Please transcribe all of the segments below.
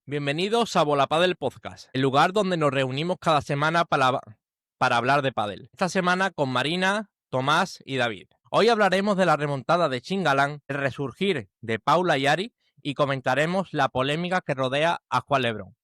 Bienvenidos a Bola Padel Podcast, el lugar donde nos reunimos cada semana para hablar de pádel. Esta semana con Marina, Tomás y David. Hoy hablaremos de la remontada de Chingalán, el resurgir de Paula y Ari y comentaremos la polémica que rodea a Juan Lebrón.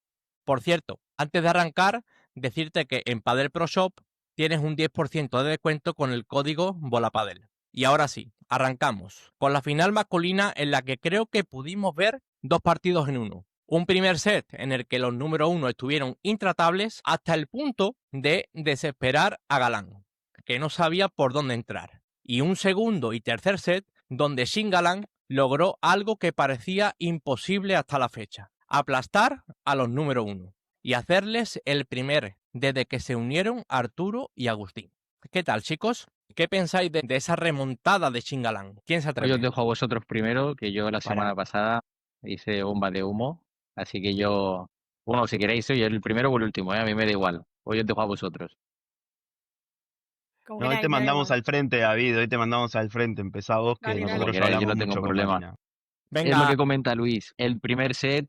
Por cierto, antes de arrancar, decirte que en Padel Pro Shop tienes un 10% de descuento con el código BOLAPADEL. Y ahora sí, arrancamos con la final masculina en la que creo que pudimos ver dos partidos en uno. Un primer set en el que los número uno estuvieron intratables hasta el punto de desesperar a Galán, que no sabía por dónde entrar. Y un segundo y tercer set donde Shin Galán logró algo que parecía imposible hasta la fecha: aplastar a los número uno y hacerles el primer desde que se unieron Arturo y Agustín. ¿Qué tal, chicos? ¿Qué pensáis de esa remontada de Shin Galán? ¿Quién se Hoy os atreve? dejo a vosotros primero, que yo la Para, semana pasada hice bomba de humo, así que bueno, si queréis, soy el primero o el último, a mí me da igual. Hoy os dejo a vosotros. Como no, hoy queráis, te me da mandamos igual. al frente, David, hoy te mandamos al frente. Empezá vos, que Dale, Como dale. nosotros ya queráis, yo no hablamos tengo mucho con problema. Marina. Es lo Venga, que comenta Luis, el primer set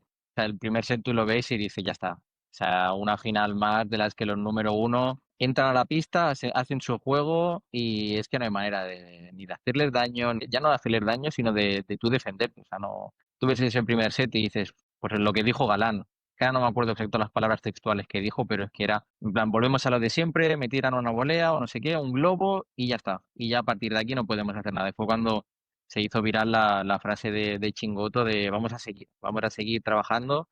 tú lo ves y dices, ya está. O sea, una final más de las que los número uno entran a la pista, hacen su juego y es que no hay manera ni de hacerles daño, ya no de hacerles daño, sino de tú defenderte. O sea, no, tú ves ese primer set y dices, pues es lo que dijo Galán. Que ahora no me acuerdo exacto las palabras textuales que dijo, pero es que era, en plan, volvemos a lo de siempre, me tiran una volea o no sé qué, un globo y ya está. Y ya a partir de aquí no podemos hacer nada. Y fue cuando se hizo viral la frase de Chingoto de vamos a seguir trabajando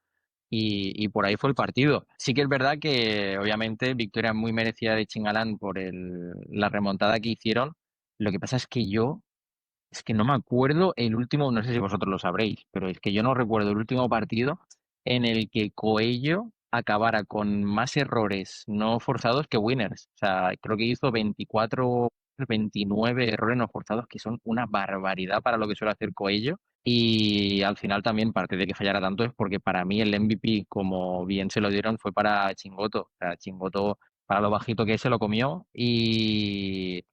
y por ahí fue el partido. Sí que es verdad que obviamente victoria muy merecida de Chingalán por la remontada que hicieron. Lo que pasa es que no me acuerdo el último, no sé si vosotros lo sabréis, pero es que yo no recuerdo el último partido en el que Coello acabara con más errores no forzados que winners. O sea, creo que hizo 24, 29 errores no forzados, que son una barbaridad para lo que suele hacer Coello. Y al final también parte de que fallara tanto es porque para mí el MVP, como bien se lo dieron, fue para Chingoto. O sea, Chingoto, para lo bajito que es, se lo comió y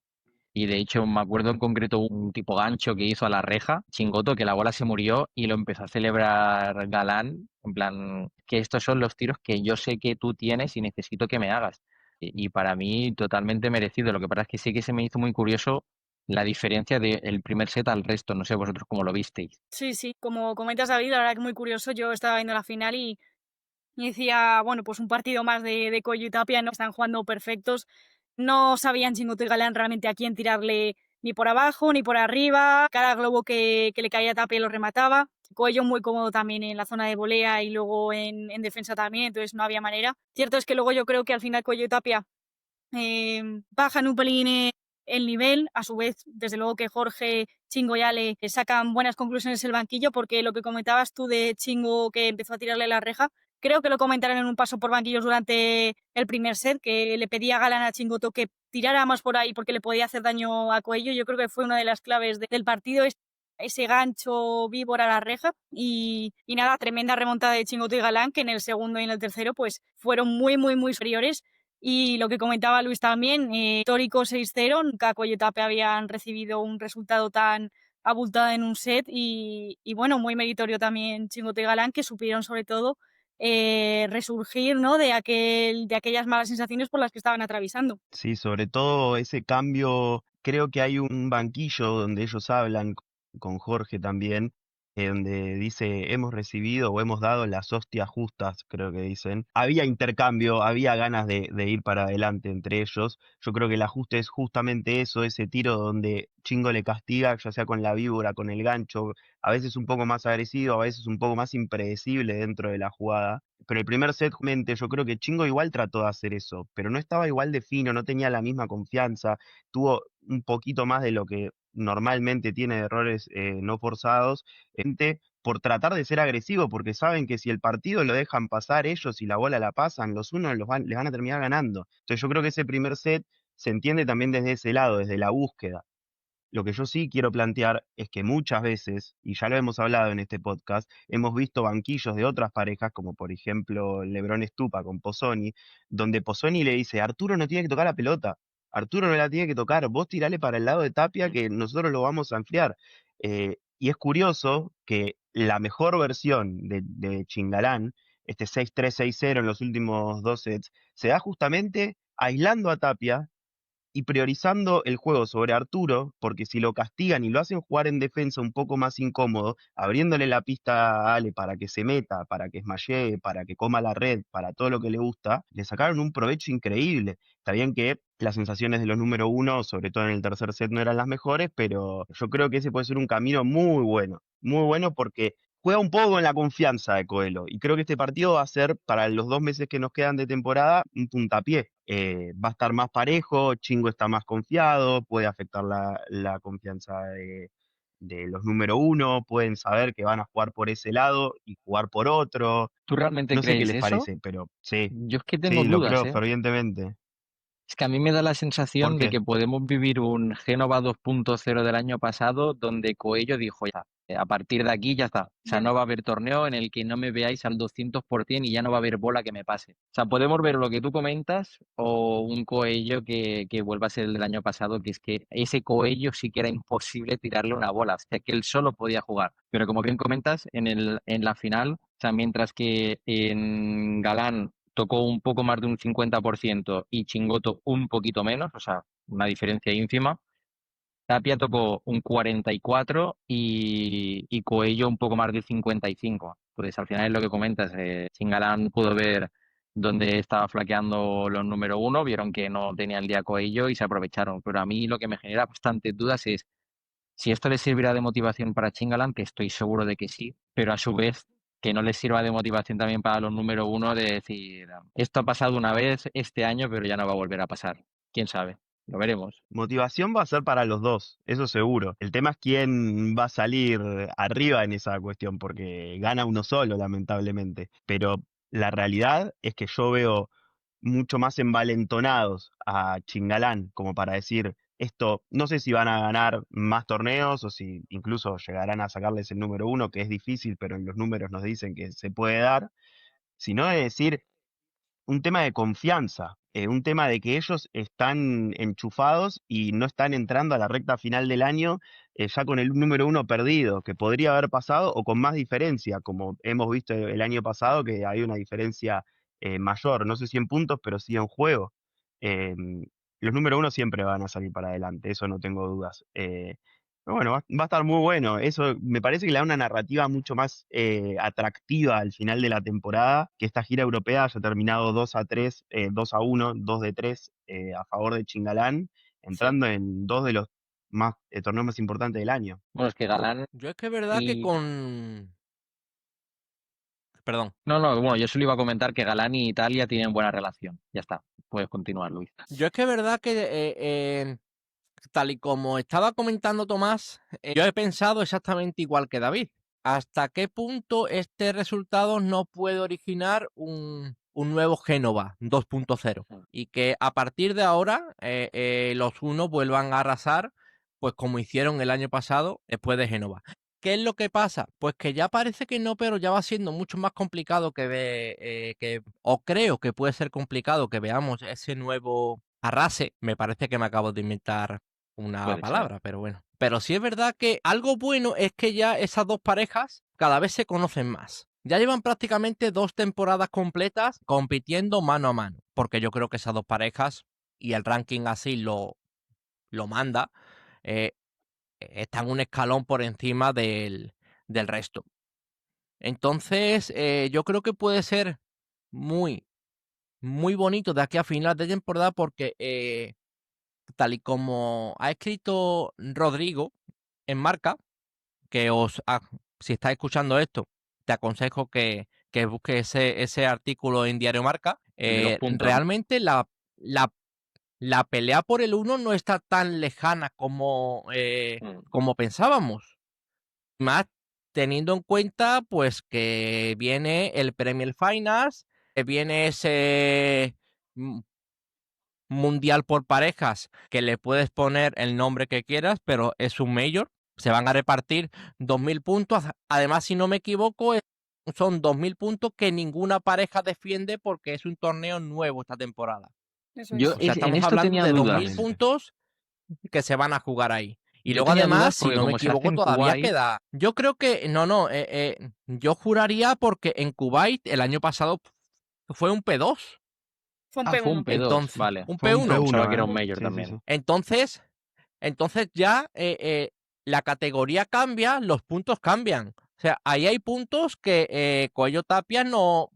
de hecho me acuerdo en concreto un tipo gancho que hizo a la reja, Chingoto, que la bola se murió y lo empezó a celebrar Galán, en plan, que estos son los tiros que yo sé que tú tienes y necesito que me hagas. Y para mí totalmente merecido. Lo que pasa es que sí que se me hizo muy curioso la diferencia del primer set al resto. No sé vosotros cómo lo visteis. Sí, sí, como comentas, David, la verdad que muy curioso. Yo estaba viendo la final y decía, bueno, pues un partido más de Coello y Tapia, no están jugando perfectos. No sabían Chingoto y Galán realmente a quién tirarle ni por abajo ni por arriba. Cada globo que le caía a Tapia lo remataba. Coello muy cómodo también en la zona de volea y luego en defensa también, entonces no había manera. Cierto es que luego yo creo que al final Coello y Tapia bajan un pelín el nivel. A su vez, desde luego que Jorge, Chingo y Ale sacan buenas conclusiones en el banquillo, porque lo que comentabas tú de Chingo que empezó a tirarle la reja, creo que lo comentaron en un paso por banquillos durante el primer set, que le pedía a Galán a Chingoto que tirara más por ahí porque le podía hacer daño a Cuello. Yo creo que fue una de las claves del partido, ese gancho víbora a la reja y nada, tremenda remontada de Chingoto y Galán, que en el segundo y en el tercero pues fueron muy superiores. Y lo que comentaba Luis también, histórico 6-0, nunca Cuello y Tapia habían recibido un resultado tan abultado en un set y bueno, muy meritorio también Chingote y Galán, que supieron sobre todo resurgir, ¿no?, de aquellas malas sensaciones por las que estaban atravesando. Sí, sobre todo ese cambio, creo que hay un banquillo donde ellos hablan con Jorge también, donde dice, hemos recibido o hemos dado las hostias justas, creo que dicen. Había intercambio, había ganas de ir para adelante entre ellos. Yo creo que el ajuste es justamente eso, ese tiro donde Chingo le castiga, ya sea con la víbora, con el gancho, a veces un poco más agresivo, a veces un poco más impredecible dentro de la jugada. Pero el primer set, mente, yo creo que Chingo igual trató de hacer eso, pero no estaba igual de fino, no tenía la misma confianza, tuvo un poquito más de lo que normalmente tiene de errores no forzados, por tratar de ser agresivo, porque saben que si el partido lo dejan pasar ellos y la bola la pasan, los unos les van a terminar ganando. Entonces yo creo que ese primer set se entiende también desde ese lado, desde la búsqueda. Lo que yo sí quiero plantear es que muchas veces, y ya lo hemos hablado en este podcast, hemos visto banquillos de otras parejas, como por ejemplo Lebrón Estupa con Pozzoni, donde Pozzoni le dice, Arturo no tiene que tocar la pelota, Arturo no la tiene que tocar, vos tirale para el lado de Tapia que nosotros lo vamos a enfriar. Y es curioso que la mejor versión de Chingalán este 6-3, 6-0 en los últimos 2 sets, se da justamente aislando a Tapia y priorizando el juego sobre Arturo, porque si lo castigan y lo hacen jugar en defensa un poco más incómodo, abriéndole la pista a Ale para que se meta, para que smashee, para que coma la red, para todo lo que le gusta, le sacaron un provecho increíble. Está bien que las sensaciones de los número uno, sobre todo en el tercer set, no eran las mejores, pero yo creo que ese puede ser un camino muy bueno porque juega un poco en la confianza de Coelho. Y creo que este partido va a ser, para los 2 meses que nos quedan de temporada, un puntapié. Va a estar más parejo, Chingo está más confiado, puede afectar la confianza de los número uno, pueden saber que van a jugar por ese lado y jugar por otro. ¿Tú realmente No sé qué crees les eso? parece, pero sí, Yo es que tengo sí, lo dudas, creo ¿eh? fervientemente. Es que a mí me da la ¿Por sensación de qué? que podemos vivir un Génova 2.0 del año pasado donde Coello dijo, ya, a partir de aquí ya está. O sea, Ya. no va a haber torneo en el que no me veáis al 200% y ya no va a haber bola que me pase. O sea, podemos ver lo que tú comentas o un Coello que vuelva a ser el del año pasado, que es que ese Coello sí que era imposible tirarle una bola. O sea, que él solo podía jugar. Pero como bien comentas, en la final, o sea, mientras que en Galán tocó un poco más de un 50% y Chingoto un poquito menos, o sea, una diferencia ínfima. Tapia tocó un 44 y Coello un poco más de 55. Entonces, al final es lo que comentas. Chingalán pudo ver dónde estaba flaqueando los número uno, vieron que no tenía el día Coello y se aprovecharon. Pero a mí lo que me genera bastantes dudas es si esto les servirá de motivación para Chingalan, que estoy seguro de que sí, pero a su vez que no les sirva de motivación también para los número uno de decir, esto ha pasado una vez este año, pero ya no va a volver a pasar. ¿Quién sabe? Lo veremos. Motivación va a ser para los dos, eso seguro. El tema es quién va a salir arriba en esa cuestión, porque gana uno solo, lamentablemente. Pero la realidad es que yo veo mucho más envalentonados a Chingalán, como para decir, esto, no sé si van a ganar más torneos o si incluso llegarán a sacarles el número uno, que es difícil, pero en los números nos dicen que se puede dar, sino de decir, un tema de confianza, un tema de que ellos están enchufados y no están entrando a la recta final del año ya con el número uno perdido, que podría haber pasado o con más diferencia, como hemos visto el año pasado que hay una diferencia mayor, no sé si en puntos, pero sí en juego. Em, los número uno siempre van a salir para adelante, eso no tengo dudas. Pero bueno, va a estar muy bueno. Eso me parece que le da una narrativa mucho más atractiva al final de la temporada, que esta gira europea haya terminado 2-3, 2-1, 2-3 a favor de Chingalán, Sí. entrando en dos de los más torneos más importantes del año. Bueno, es que Galán Yo es que es verdad que y... con... Perdón. No, no, bueno, yo solo iba a comentar que Galán y Italia tienen buena relación. Ya está, puedes continuar, Luis. Yo es que es verdad que tal y como estaba comentando Tomás, yo he pensado exactamente igual que David. ¿Hasta qué punto este resultado no puede originar un nuevo Génova 2.0? Y que a partir de ahora los unos vuelvan a arrasar, pues como hicieron el año pasado después de Génova. ¿Qué es lo que pasa? Pues que ya parece que no, pero ya va siendo mucho más complicado o creo que puede ser complicado que veamos ese nuevo arrase. Me parece que me acabo de inventar una Puede ser. palabra, pero bueno. Pero sí es verdad que algo bueno es que ya esas dos parejas cada vez se conocen más. Ya llevan prácticamente 2 temporadas completas compitiendo mano a mano, porque yo creo que esas dos parejas, y el ranking así lo manda, eh, están un escalón por encima del resto. Entonces, yo creo que puede ser muy, muy bonito de aquí a final de temporada porque tal y como ha escrito Rodrigo en Marca, que si estás escuchando esto, te aconsejo que busques ese artículo en Diario Marca. El de los puntos, ¿no? Realmente la pelea por el 1 no está tan lejana Mm. como pensábamos. Más teniendo en cuenta pues que viene el Premier Finals, que viene ese mundial por parejas que le puedes poner el nombre que quieras, pero es un major. Se van a repartir 2.000 puntos. Además, si no me equivoco, son 2.000 puntos que ninguna pareja defiende porque es un torneo nuevo esta temporada. Eso Yo es. O sea, en estamos esto hablando tenía de 2.000 dudas. Exactamente. puntos que se van a jugar ahí. Y Yo luego tenía además, dudas si porque no me como se hace equivoco, en todavía Kuwait, queda. Yo creo que. No, yo juraría porque en Kuwait el año pasado fue un P2. Fue un fue un P1. P2, Entonces, vale. un Fue un P1. Pensaba P1, que era ¿eh? un Major Sí, sí, sí. también. Entonces ya la categoría cambia, los puntos cambian. O sea, ahí hay puntos que Coello Tapia no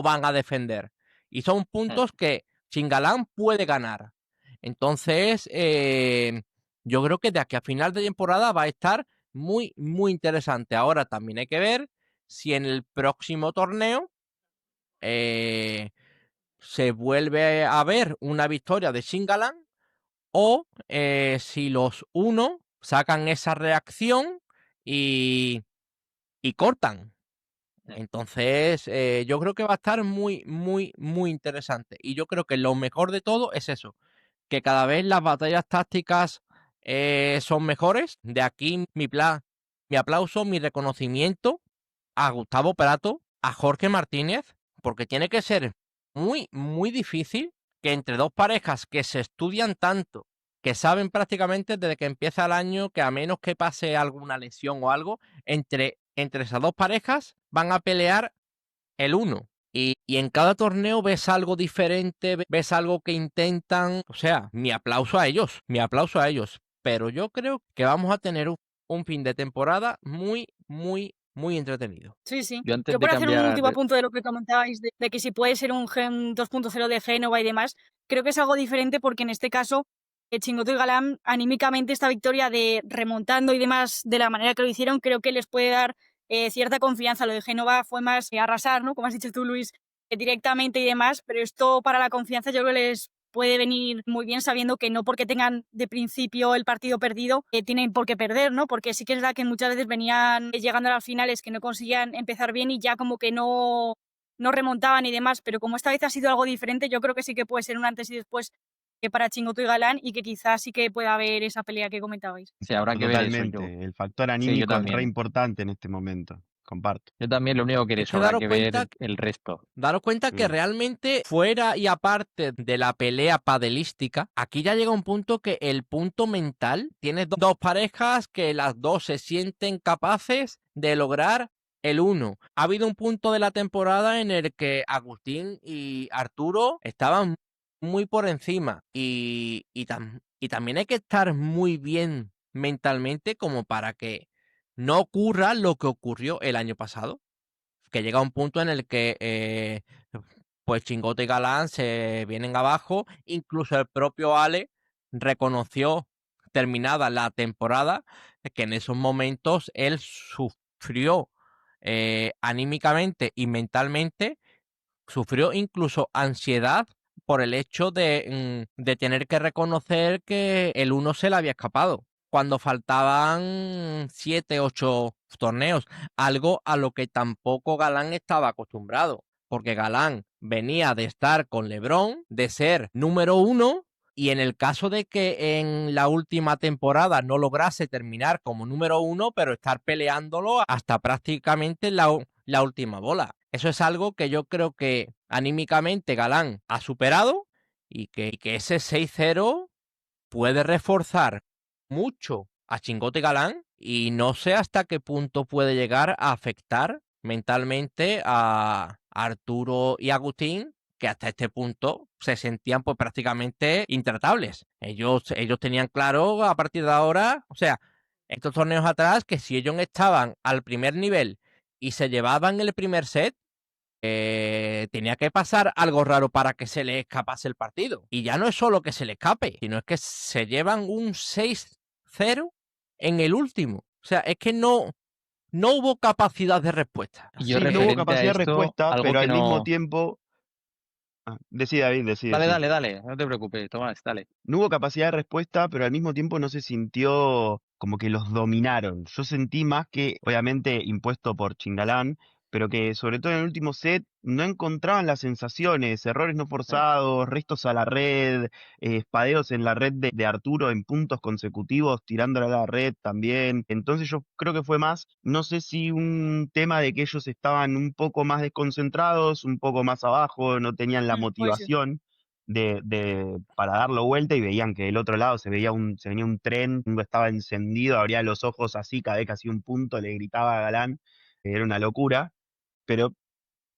van a defender. Y son puntos que Chingalán puede ganar. Entonces, yo creo que de aquí a final de temporada va a estar muy, muy interesante. Ahora también hay que ver si en el próximo torneo se vuelve a ver una victoria de Chingalán o si los uno sacan esa reacción y, y cortan. Entonces, yo creo que va a estar muy, muy, muy interesante. Y yo creo que lo mejor de todo es eso, que cada vez las batallas tácticas son mejores. De aquí mi aplauso, mi reconocimiento a Gustavo Prato, a Jorge Martínez, porque tiene que ser muy, muy difícil que entre dos parejas que se estudian tanto, que saben prácticamente desde que empieza el año que a menos que pase alguna lesión o algo, entre esas dos parejas van a pelear el uno. Y en cada torneo ves algo diferente, ves algo que intentan. O sea, mi aplauso a ellos, mi aplauso a ellos. Pero yo creo que vamos a tener un fin de temporada muy, muy, muy entretenido. Sí, sí. Yo antes Yo de por hacer un cambiar último apunto de lo que comentabais, de que si puede ser un Gen 2.0 de Génova y demás, creo que es algo diferente porque en este caso, Chingoto y Galán, anímicamente esta victoria de remontando y demás de la manera que lo hicieron, creo que les puede dar cierta confianza. Lo de Génova fue más arrasar, ¿no? Como has dicho tú, Luis, directamente y demás, pero esto para la confianza yo creo que les puede venir muy bien sabiendo que no porque tengan de principio el partido perdido tienen por qué perder, ¿no? Porque sí que es verdad que muchas veces venían llegando a las finales que no conseguían empezar bien y ya como que no remontaban y demás, pero como esta vez ha sido algo diferente, yo creo que sí que puede ser un antes y después para Chingoto y Galán y que quizás sí que pueda haber esa pelea que comentabais. Sí, habrá que ver eso yo. Totalmente. El factor Sí, yo anímico es re también. importante en este momento. Comparto. Yo también lo único que Es eso, que habrá que ver el resto. daros cuenta que Mm. realmente fuera y aparte de la pelea padelística, aquí ya llega un punto que el punto mental, tienes dos parejas que las dos se sienten capaces de lograr el uno. Ha habido un punto de la temporada en el que Agustín y Arturo estaban muy por encima y también hay que estar muy bien mentalmente como para que no ocurra lo que ocurrió el año pasado, que llega un punto en el que pues Chingote y Galán se vienen abajo. Incluso el propio Ale reconoció, terminada la temporada, que en esos momentos él sufrió anímicamente y mentalmente, sufrió incluso ansiedad por el hecho de tener que reconocer que el uno se le había escapado cuando faltaban 7, 8 torneos, algo a lo que tampoco Galán estaba acostumbrado, porque Galán venía de estar con LeBron, de ser número uno, y en el caso de que en la última temporada no lograse terminar como número uno, pero estar peleándolo hasta prácticamente la última bola. Eso es algo que yo creo que anímicamente Galán ha superado y que ese 6-0 puede reforzar mucho a Chingote Galán y no sé hasta qué punto puede llegar a afectar mentalmente a Arturo y Agustín, que hasta este punto se sentían pues prácticamente intratables. Ellos tenían claro a partir de ahora, o sea, estos torneos atrás, que si ellos estaban al primer nivel y se llevaban el primer set, tenía que pasar algo raro para que se le escapase el partido. Y ya no es solo que se le escape, sino es que se llevan un 6-0 en el último. O sea, es que no hubo capacidad de respuesta. Y yo Sí, no hubo referente a capacidad de esto, respuesta, algo pero que al mismo no... tiempo. Decí, David, Dale, decí. dale, dale, no te preocupes, Tomás, dale. No hubo capacidad de respuesta, pero al mismo tiempo no se sintió como que los dominaron. Yo sentí más que, obviamente, impuesto por Chingalán, pero que sobre todo en el último set no encontraban las sensaciones, errores no forzados, restos a la red, espadeos en la red de Arturo en puntos consecutivos, tirándole a la red también. Entonces yo creo que fue más, no sé si un tema de que ellos estaban un poco más desconcentrados, un poco más abajo, no tenían la Puede ser. motivación. para darlo vuelta y veían que del otro lado se venía un tren, estaba encendido, abría los ojos así, cada vez que hacía un punto le gritaba a Galán, era una locura, pero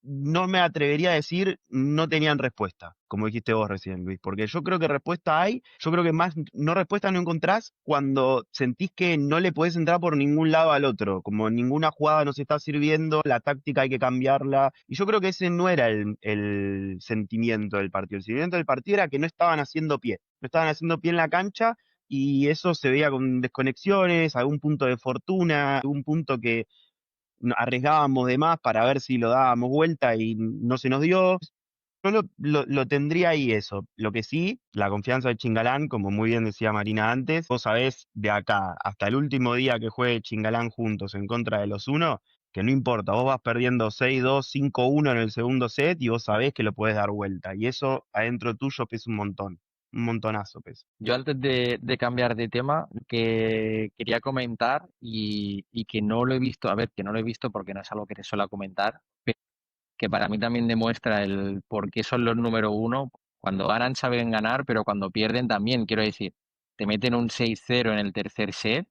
no me atrevería a decir no tenían respuesta, como dijiste vos recién, Luis, porque yo creo que respuesta hay, yo creo que más no respuesta no encontrás cuando sentís que no le podés entrar por ningún lado al otro, como ninguna jugada nos está sirviendo, la táctica hay que cambiarla, y yo creo que ese no era el sentimiento del partido. El sentimiento del partido era que no estaban haciendo pie, no estaban haciendo pie en la cancha, y eso se veía con desconexiones, algún punto de fortuna, algún punto que arriesgábamos de más para ver si lo dábamos vuelta y no se nos dio. Yo lo tendría ahí eso. Lo que sí, la confianza de Chingalán, como muy bien decía Marina antes, vos sabés de acá hasta el último día que juegue Chingalán juntos en contra de los uno, que no importa, vos vas perdiendo 6-2, 5-1 en el segundo set y vos sabés que lo podés dar vuelta. Y eso adentro tuyo pesa un montón, un montonazo pesa. Yo antes de cambiar de tema, que quería comentar y que no lo he visto, a ver, que no lo he visto porque no es algo que se suele comentar, pero que para mí también demuestra el por qué son los número uno. Cuando ganan saben ganar, pero cuando pierden también, quiero decir, te meten un 6-0 en el tercer set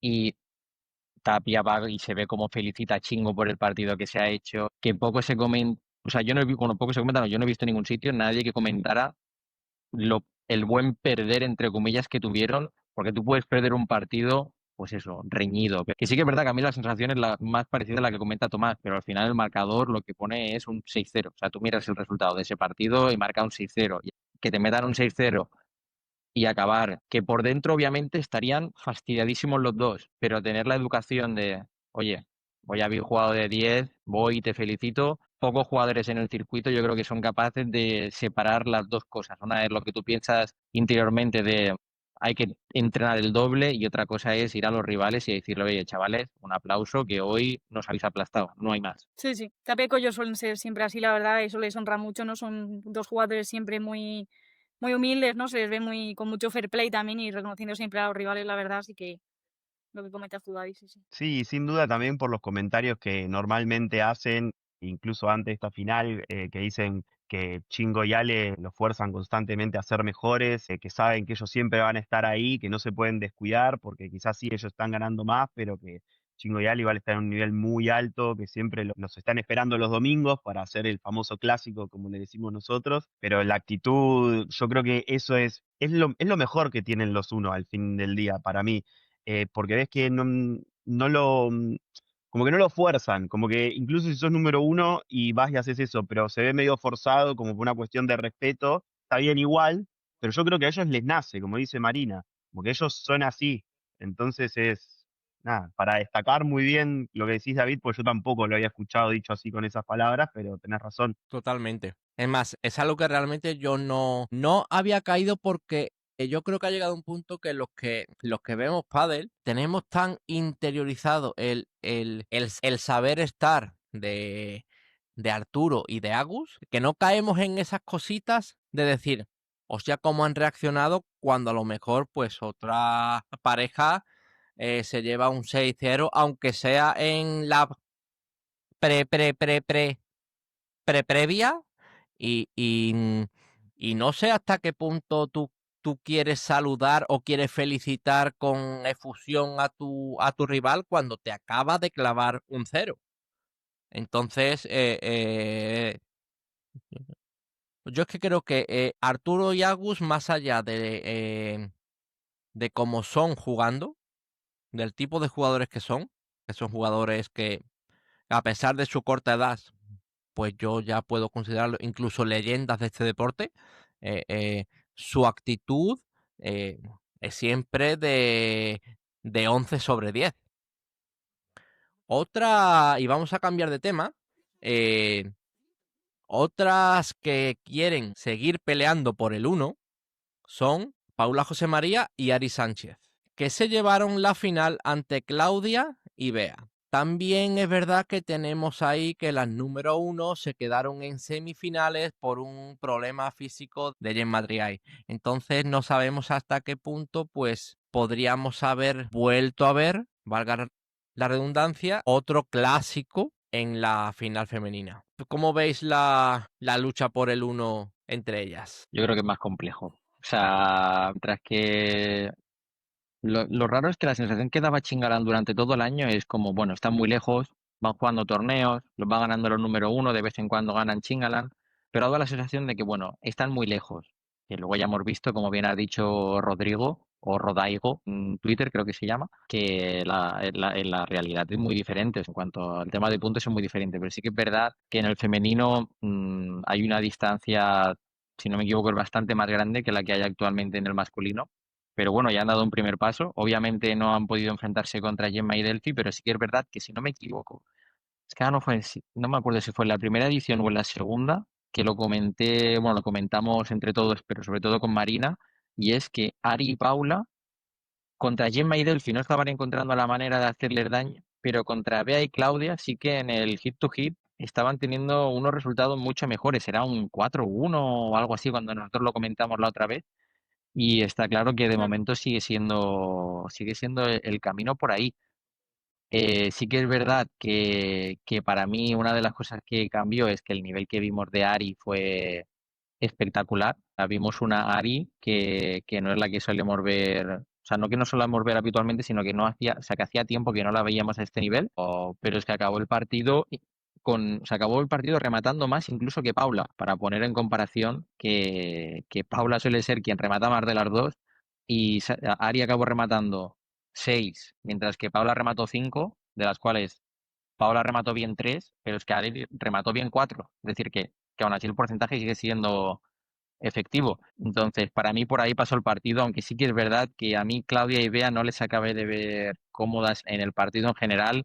y Tapia va y se ve como felicita a Chingo por el partido que se ha hecho, que poco se comenta, o sea, yo no he visto, bueno, poco se comenta, no, yo no he visto en ningún sitio nadie que comentara el buen perder, entre comillas, que tuvieron, porque tú puedes perder un partido, pues eso, reñido. Que sí que es verdad que a mí la sensación es la más parecida a la que comenta Tomás, pero al final el marcador lo que pone es un 6-0. O sea, tú miras el resultado de ese partido y marca un 6-0. Y que te metan un 6-0 y acabar, que por dentro obviamente estarían fastidiadísimos los dos, pero tener la educación de, oye, voy a haber jugado de 10, voy y te felicito. Pocos jugadores en el circuito yo creo que son capaces de separar las dos cosas. Una es lo que tú piensas interiormente de hay que entrenar el doble y otra cosa es ir a los rivales y decirle, oye, chavales, un aplauso que hoy nos habéis aplastado, no hay más. Sí, sí. Tapia y Coyo suelen ser siempre así, la verdad, eso les honra mucho, ¿no? Son dos jugadores siempre muy, muy humildes, ¿no? Se les ve muy, con mucho fair play también y reconociendo siempre a los rivales, la verdad, así que lo que comentas tú, David, sí, sí. Sí, sin duda también por los comentarios que normalmente hacen, incluso antes de esta final, que dicen que Chingo y Ale los fuerzan constantemente a ser mejores, que saben que ellos siempre van a estar ahí, que no se pueden descuidar, porque quizás sí ellos están ganando más, pero que Chingo y Ale igual están en un nivel muy alto, que siempre los están esperando los domingos para hacer el famoso clásico, como le decimos nosotros, pero la actitud, yo creo que eso es lo mejor que tienen los unos al fin del día, para mí, porque ves que no como que no lo fuerzan, como que incluso si sos número uno y vas y haces eso, pero se ve medio forzado, como por una cuestión de respeto, está bien igual, pero yo creo que a ellos les nace, como dice Marina, como que ellos son así, entonces nada, para destacar muy bien lo que decís, David, pues yo tampoco lo había escuchado dicho así con esas palabras, pero tenés razón. Totalmente. Es más, es algo que realmente yo no había caído porque yo creo que ha llegado un punto que los que vemos pádel tenemos tan interiorizado el saber estar de Arturo y de Agus que no caemos en esas cositas de decir, hostia, cómo han reaccionado cuando a lo mejor pues otra pareja se lleva un 6-0, aunque sea en la previa y no sé hasta qué punto tú quieres saludar o quieres felicitar con efusión a tu rival cuando te acaba de clavar un 0. Entonces, yo es que creo que Arturo y Agus, más allá de cómo son jugando, del tipo de jugadores que son jugadores que, a pesar de su corta edad, pues yo ya puedo considerarlo incluso leyendas de este deporte. eh, eh, Su actitud eh, es siempre de 11 sobre 10. Otra, y vamos a cambiar de tema, eh, otras que quieren seguir peleando por el 1 son Paula José María y Ari Sánchez, que se llevaron la final ante Claudia y Bea. También es verdad que tenemos ahí que las número 1 se quedaron en semifinales por un problema físico de Jen Madriay. Entonces no sabemos hasta qué punto pues podríamos haber vuelto a ver, valga la redundancia, otro clásico en la final femenina. ¿Cómo veis la lucha por el 1 entre ellas? Yo creo que es más complejo. O sea, mientras que lo raro es que la sensación que daba Chingalan durante todo el año es como, bueno, están muy lejos, van jugando torneos, los van ganando los número uno, de vez en cuando ganan Chingalan, pero ha dado la sensación de que, bueno, están muy lejos. Que luego ya hemos visto, como bien ha dicho Rodrigo, o Rodaigo, en Twitter creo que se llama, que en la realidad es muy diferente. En cuanto al tema de puntos es muy diferente, pero sí que es verdad que en el femenino hay una distancia, si no me equivoco, es bastante más grande que la que hay actualmente en el masculino. Pero bueno, ya han dado un primer paso. Obviamente no han podido enfrentarse contra Gemma y Delphi, pero sí que es verdad que si no me equivoco, es que ahora no me acuerdo si fue en la primera edición o en la segunda, que lo comenté, bueno, lo comentamos entre todos, pero sobre todo con Marina, y es que Ari y Paula contra Gemma y Delphi no estaban encontrando la manera de hacerles daño, pero contra Bea y Claudia sí que en el hit to hit estaban teniendo unos resultados mucho mejores. Era un 4-1 o algo así cuando nosotros lo comentamos la otra vez. Y está claro que de Claro. momento sigue siendo el camino por ahí. Sí que es verdad que para mí una de las cosas que cambió es que el nivel que vimos de Ari fue espectacular. Vimos una Ari que no es la que solemos ver, o sea, no que no solemos ver habitualmente, sino que no hacía, o sea, que hacía tiempo que no la veíamos a este nivel, pero es que acabó el partido se acabó el partido rematando más incluso que Paula, para poner en comparación que Paula suele ser quien remata más de las dos y Ari acabó rematando seis, mientras que Paula remató cinco, de las cuales Paula remató bien tres, pero es que Ari remató bien cuatro. Es decir, que aún así el porcentaje sigue siendo efectivo. Entonces, para mí por ahí pasó el partido, aunque sí que es verdad que a mí Claudia y Bea no les acabé de ver cómodas en el partido en general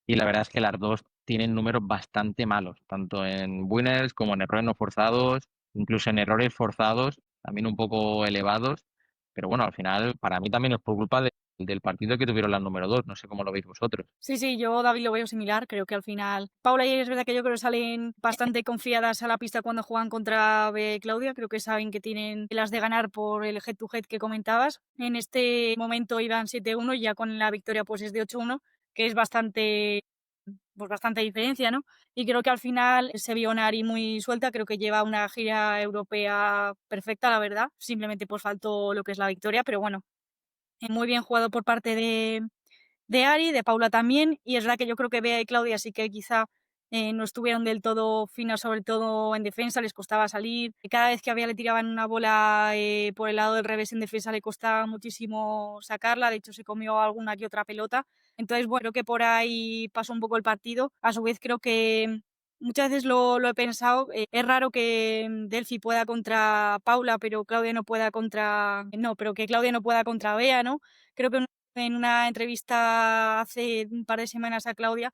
y la verdad es que las dos tienen números bastante malos, tanto en winners como en errores no forzados, incluso en errores forzados, también un poco elevados, pero bueno, al final para mí también es por culpa del partido que tuvieron las número dos, no sé cómo lo veis vosotros. Sí, yo David lo veo similar, creo que al final Paula y es verdad que yo creo que salen bastante confiadas a la pista cuando juegan contra Bea y Claudia, creo que saben que tienen las de ganar por el head to head que comentabas. En este momento iban 7-1 y ya con la victoria pues es de 8-1, que es bastante pues bastante diferencia, ¿no? Y creo que al final se vio Nari muy suelta, creo que lleva una gira europea perfecta, la verdad, simplemente pues faltó lo que es la victoria, pero bueno, muy bien jugado por parte de Ari, de Paula también, y es verdad que yo creo que Bea y Claudia sí que quizá no estuvieron del todo finas, sobre todo en defensa, les costaba salir. Cada vez que a Bea le tiraban una bola por el lado del revés en defensa le costaba muchísimo sacarla, de hecho se comió alguna que otra pelota. Entonces, bueno, creo que por ahí pasó un poco el partido. A su vez, creo que muchas veces lo he pensado, es raro que Delphi pueda contra Paula, pero Claudia no pueda contra... No, pero que Claudia no pueda contra Bea, ¿no? Creo que en una entrevista hace un par de semanas a Claudia,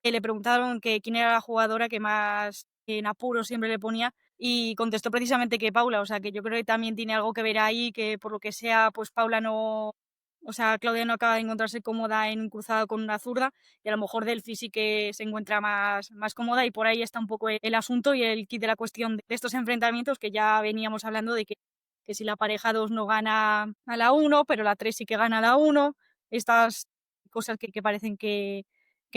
le preguntaron que quién era la jugadora que más en apuro siempre le ponía y contestó precisamente que Paula, o sea que yo creo que también tiene algo que ver ahí, que por lo que sea, pues Paula no, o sea, Claudia no acaba de encontrarse cómoda en un cruzado con una zurda y a lo mejor Delphi sí que se encuentra más cómoda y por ahí está un poco el asunto y el kit de la cuestión de estos enfrentamientos que ya veníamos hablando de que si la pareja 2 no gana a la 1, pero la 3 sí que gana a la 1, estas cosas que parecen que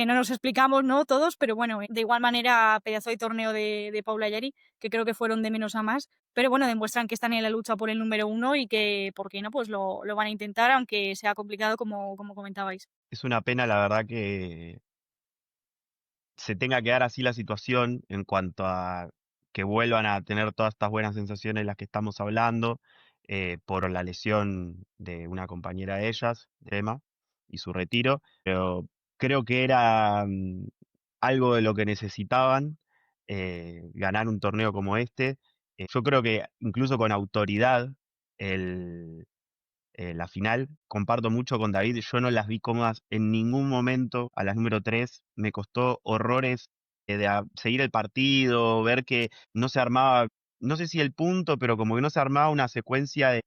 no nos explicamos, ¿no? Todos, pero bueno, de igual manera, pedazo de torneo de Paula y Ari, que creo que fueron de menos a más, pero bueno, demuestran que están en la lucha por el número 1 y que, ¿por qué no? Pues lo van a intentar, aunque sea complicado como comentabais. Es una pena, la verdad, que se tenga que dar así la situación en cuanto a que vuelvan a tener todas estas buenas sensaciones de las que estamos hablando, por la lesión de una compañera de ellas, de Emma, y su retiro. Pero creo que era algo de lo que necesitaban, ganar un torneo como este. Yo creo que incluso con autoridad, el, la final, comparto mucho con David, yo no las vi cómodas en ningún momento a las número 3, me costó horrores seguir el partido, ver que no se armaba, no sé si el punto, pero como que no se armaba una secuencia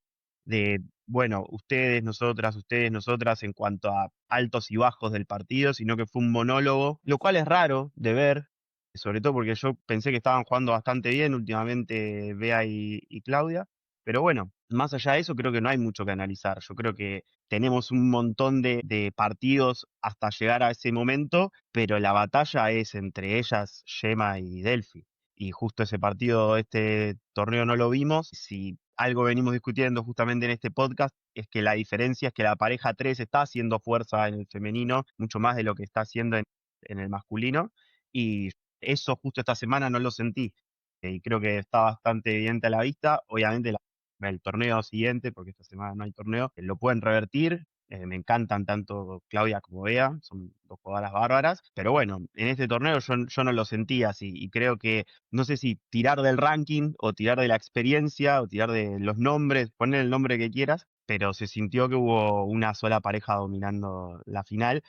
bueno, ustedes, nosotras, en cuanto a altos y bajos del partido, sino que fue un monólogo, lo cual es raro de ver, sobre todo porque yo pensé que estaban jugando bastante bien últimamente Bea y Claudia, pero bueno, más allá de eso, creo que no hay mucho que analizar. Yo creo que tenemos un montón de partidos hasta llegar a ese momento, pero la batalla es entre ellas, Gemma y Delphi. Y justo ese partido, este torneo no lo vimos. Si algo venimos discutiendo justamente en este podcast, es que la diferencia es que la pareja 3 está haciendo fuerza en el femenino, mucho más de lo que está haciendo en el masculino. Y eso justo esta semana no lo sentí. Y creo que está bastante evidente a la vista. Obviamente el torneo siguiente, porque esta semana no hay torneo, lo pueden revertir. Me encantan tanto Claudia como Bea, son dos jugadoras bárbaras, pero bueno, en este torneo yo no lo sentí así y creo que, no sé si tirar del ranking o tirar de la experiencia o tirar de los nombres, poner el nombre que quieras, pero se sintió que hubo una sola pareja dominando la final,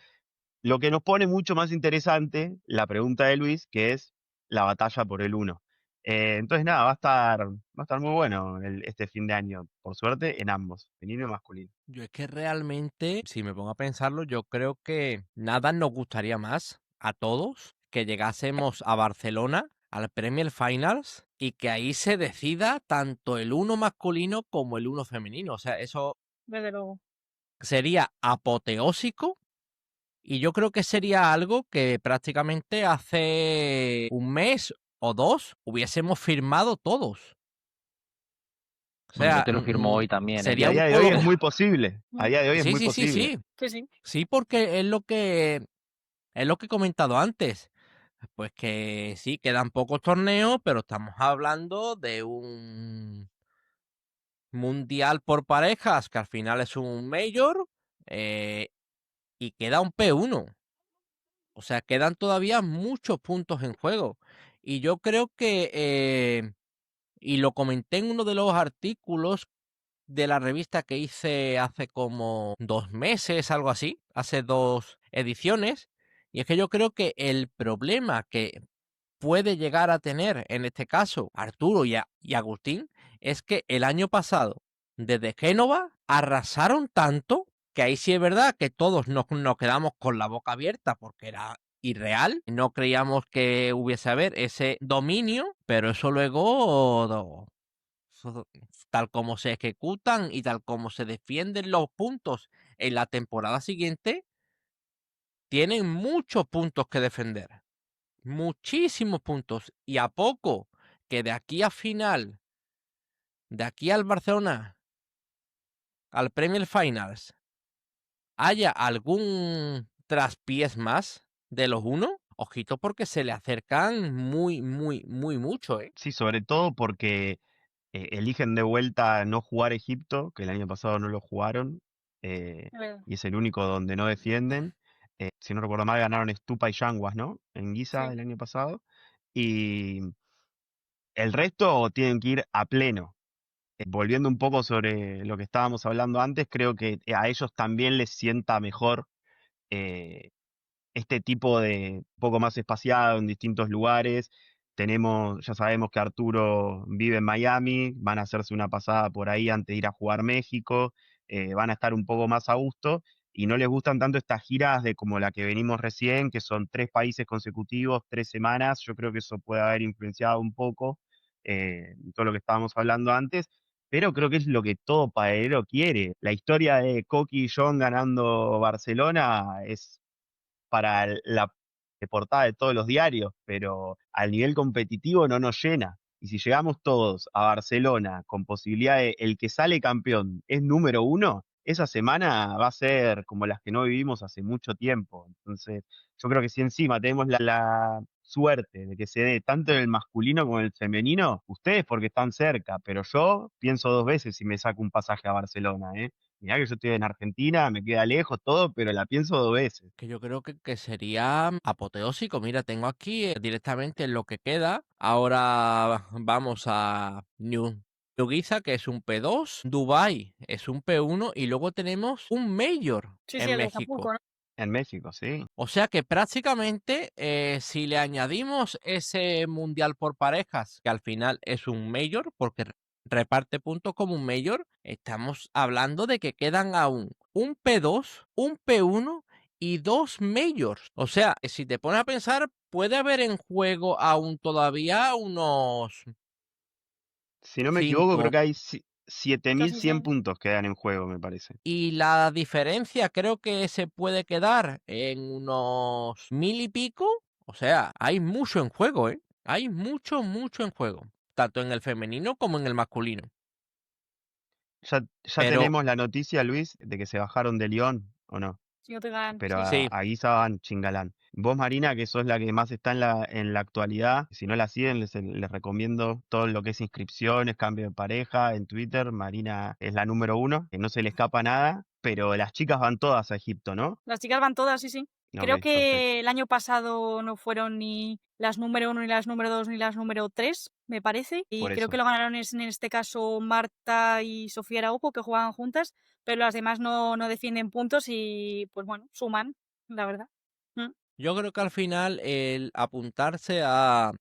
lo que nos pone mucho más interesante la pregunta de Luis, que es la batalla por el uno. Entonces nada, va a estar muy bueno este fin de año, por suerte, en ambos, femenino y masculino. Yo es que realmente, si me pongo a pensarlo, yo creo que nada nos gustaría más a todos que llegásemos a Barcelona al Premier Finals y que ahí se decida tanto el uno masculino como el uno femenino. O sea, eso Desde luego. sería apoteósico y yo creo que sería algo que prácticamente hace un mes o dos hubiésemos firmado todos. O Bueno, yo sea, te lo firmo hoy también, ¿eh? Y sería a un día de hoy es juego. muy posible, a día de hoy es Sí, muy sí, sí, posible. sí. Sí, sí. Sí, porque es lo que he comentado antes. Pues que sí, quedan pocos torneos, pero estamos hablando de un mundial por parejas, que al final es un major, eh, y queda un P1. O sea, quedan todavía muchos puntos en juego. Y yo creo que, y lo comenté en uno de los artículos de la revista que hice hace como 2 meses, algo así, hace 2 ediciones, y es que yo creo que el problema que puede llegar a tener en este caso Arturo y Agustín es que el año pasado desde Génova arrasaron tanto que ahí sí es verdad que todos nos quedamos con la boca abierta porque era irreal, no creíamos que hubiese haber ese dominio, pero eso luego tal como se ejecutan y tal como se defienden los puntos en la temporada siguiente, tienen muchos puntos que defender. Muchísimos puntos. Y a poco que de aquí a final, de aquí al Barcelona, al Premier Finals, haya algún traspiés más de los uno, ojito porque se le acercan muy, muy, muy mucho, ¿eh? Sí, sobre todo porque eligen de vuelta no jugar Egipto, que el año pasado no lo jugaron, eh, Es verdad. y es el único donde no defienden. Si no recuerdo mal, ganaron Stupa y Yanguas, ¿no? En Giza Sí. el año pasado. Y el resto tienen que ir a pleno. Volviendo un poco sobre lo que estábamos hablando antes, creo que a ellos también les sienta mejor eh, este tipo de un poco más espaciado en distintos lugares. Ya sabemos que Arturo vive en Miami, van a hacerse una pasada por ahí antes de ir a jugar México, van a estar un poco más a gusto y no les gustan tanto estas giras de como la que venimos recién, que son 3 países consecutivos, 3 semanas. Yo creo que eso puede haber influenciado un poco todo lo que estábamos hablando antes. Pero creo que es lo que todo paelero quiere. La historia de Coqui y John ganando Barcelona es para la portada de todos los diarios, pero al nivel competitivo no nos llena. Y si llegamos todos a Barcelona con posibilidad de el que sale campeón es número uno, esa semana va a ser como las que no vivimos hace mucho tiempo. Entonces, yo creo que si encima tenemos la suerte de que se dé tanto en el masculino como en el femenino, ustedes porque están cerca, pero yo pienso 2 veces si me saco un pasaje a Barcelona, ¿eh? Mirá que yo estoy en Argentina, me queda lejos todo, pero la pienso 2 veces. Que yo creo que sería apoteósico. Mira, tengo aquí directamente lo que queda. Ahora vamos a New Giza, que es un P2. Dubai es un P1. Y luego tenemos un Major Sí, sí, en el de México. Acapulco, ¿no? En México, sí. O sea que prácticamente si le añadimos ese mundial por parejas, que al final es un Major, porque reparte puntos como un Major, estamos hablando de que quedan aún un P2, un P1 y 2 Majors. O sea, si te pones a pensar, puede haber en juego aún todavía unos Si no me equivoco, creo 5. que hay Casi 7.100 100. puntos quedan en juego, me parece. Y la diferencia creo que se puede quedar en unos 1000 y pico. O sea, hay mucho en juego, ¿eh? Hay mucho en juego. Tanto en el femenino como en el masculino. Ya Pero tenemos la noticia, Luis, de que se bajaron de Lyon, ¿o no? Si no te ganan, Pero sí. sí, a Guisa van Chingalán. Vos, Marina, que sos la que más está en la actualidad, si no la siguen, les recomiendo todo lo que es inscripciones, cambio de pareja en Twitter. Marina es la número 1, que no se le escapa nada, pero las chicas van todas a Egipto, ¿no? Las chicas van todas, sí, sí. Creo Ok, perfecto. que el año pasado no fueron ni las número 1, ni las número 2, ni las número 3, me parece. Y Por creo que eso. lo ganaron en este caso Marta y Sofía Araujo, que jugaban juntas, pero las demás no defienden puntos y, pues bueno, suman, la verdad. Mm. yo creo que al final el apuntarse a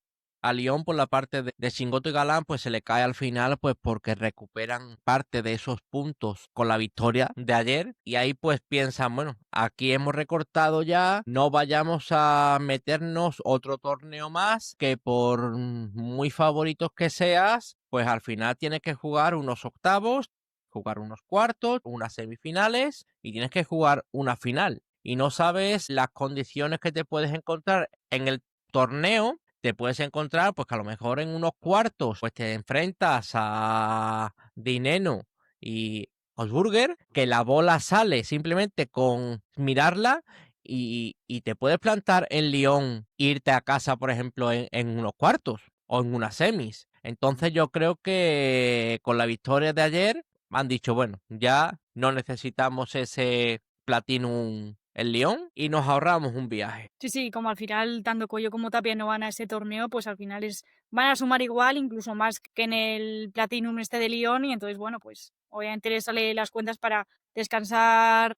Lyon por la parte de Chingoto y Galán, pues se le cae al final, pues porque recuperan parte de esos puntos con la victoria de ayer. Y ahí pues piensan, bueno, aquí hemos recortado ya, no vayamos a meternos otro torneo más, que por muy favoritos que seas, pues al final tienes que jugar unos octavos, jugar unos cuartos, unas semifinales y tienes que jugar una final. Y no sabes las condiciones que te puedes encontrar en el torneo. Te puedes encontrar, pues que a lo mejor en unos cuartos, pues te enfrentas a Dineno y Osburger, que la bola sale simplemente con mirarla y te puedes plantar en Lyon, irte a casa, por ejemplo, en unos cuartos o en unas semis. Entonces yo creo que con la victoria de ayer han dicho, bueno, ya no necesitamos ese Platinum en Lyon y nos ahorramos un viaje. Sí, sí, como al final tanto Coyo como Tapia no van a ese torneo, pues al final van a sumar igual, incluso más que en el Platinum este de Lyon, y entonces, bueno, pues obviamente les sale las cuentas para descansar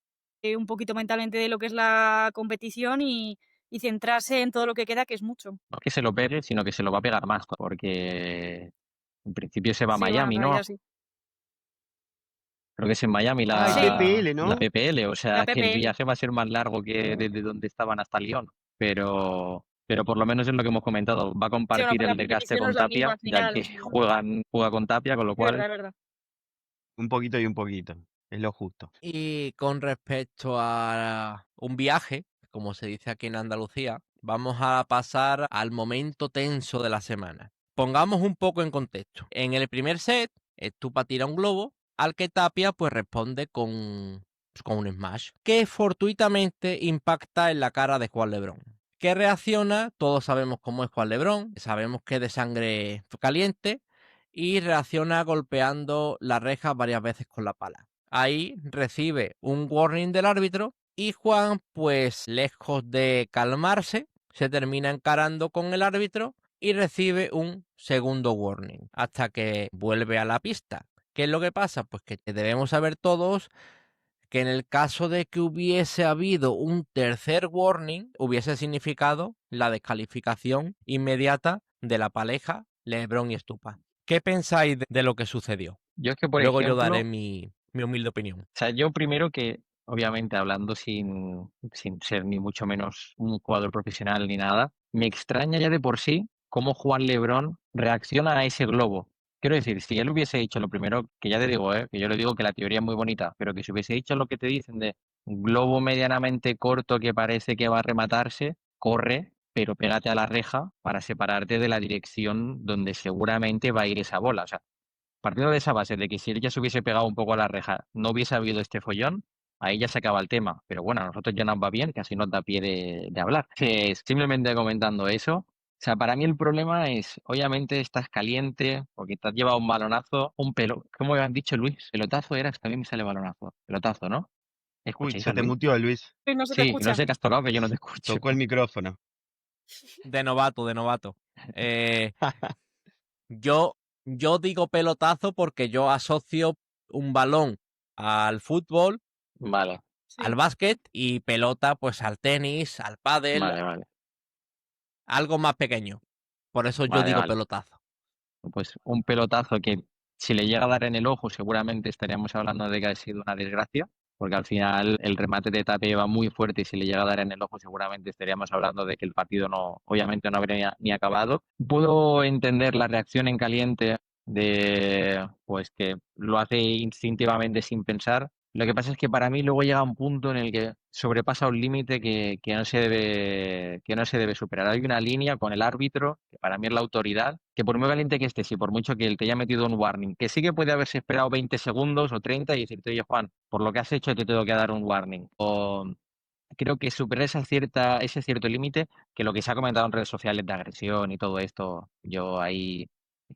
un poquito mentalmente de lo que es la competición y centrarse en todo lo que queda, que es mucho. No que se lo pegue, sino que se lo va a pegar más, porque en principio se va a Sí, bueno, en Miami, realidad ¿no? sí. Creo que es en Miami Ah, el Sí, PPL, la ¿no? PPL, o la sea que el PPL. viaje va a ser más largo que desde donde estaban hasta Lyon, pero por lo menos es lo que hemos comentado, va a Sí, bueno, compartir pero la el desgaste competición no con es la Tapia, misma al ya final. que juega con Tapia, con lo Es verdad, cual es verdad. Un poquito y un poquito. Es lo justo. Y con respecto a un viaje, como se dice aquí en Andalucía, vamos a pasar al momento tenso de la semana. Pongamos un poco en contexto. En el primer set, Estupa tira un globo, al que Tapia pues responde con un smash, que fortuitamente impacta en la cara de Juan Lebrón. ¿Qué reacciona? Todos sabemos cómo es Juan Lebrón, sabemos que es de sangre caliente y reacciona golpeando las rejas varias veces con la pala. Ahí recibe un warning del árbitro y Juan, pues lejos de calmarse, se termina encarando con el árbitro y recibe un segundo warning hasta que vuelve a la pista. ¿Qué es lo que pasa? Pues que debemos saber todos que en el caso de que hubiese habido un tercer warning, hubiese significado la descalificación inmediata de la pareja LeBron y Estupa. ¿Qué pensáis de lo que sucedió? yo es que, por Luego yo daré ejemplo, mi humilde opinión. o sea, yo primero que, obviamente, hablando sin ser ni mucho menos un jugador profesional ni nada, me extraña ya de por sí cómo Juan Lebrón reacciona a ese globo. Quiero decir, si él hubiese hecho lo primero, que ya te digo, que yo le digo que la teoría es muy bonita, pero que si hubiese hecho lo que te dicen de un globo medianamente corto que parece que va a rematarse, corre, pero pégate a la reja para separarte de la dirección donde seguramente va a ir esa bola. O sea, partiendo de esa base de que si él ya se hubiese pegado un poco a la reja, no hubiese habido este follón, ahí ya se acaba el tema. Pero bueno, a nosotros ya nos va bien, que así nos da pie de hablar. Simplemente comentando eso. O sea, para mí el problema es, obviamente estás caliente porque te has llevado un balonazo, ¿cómo habían dicho, Luis? Pelotazo era, que también me sale balonazo. Pelotazo, ¿no? Uy, ¿Escucháis a se te Luis? mutió, Luis. Sí, no se te Sí, no escucha. sé qué has tocado, que yo no te escucho. Tocó el micrófono. De novato, de novato. Yo, yo digo pelotazo porque yo asocio un balón al fútbol, Vale, al Sí. básquet y pelota pues al tenis, al pádel, vale. algo más pequeño. Por eso yo Vale, digo vale. pelotazo. Pues un pelotazo que si le llega a dar en el ojo, seguramente estaríamos hablando de que ha sido una desgracia, porque al final el remate de Tapia va muy fuerte y si le llega a dar en el ojo, seguramente estaríamos hablando de que el partido no, obviamente no habría ni acabado. Puedo entender la reacción en caliente pues que lo hace instintivamente sin pensar. Lo que pasa es que para mí luego llega un punto en el que sobrepasa un límite que no se debe superar. Hay una línea con el árbitro, que para mí es la autoridad, que por muy valiente que estés y por mucho que él te haya metido un warning, que sí que puede haberse esperado 20 segundos o 30 y decirte, oye Juan, por lo que has hecho te tengo que dar un warning. O creo que superar ese cierto límite, que lo que se ha comentado en redes sociales de agresión y todo esto, yo ahí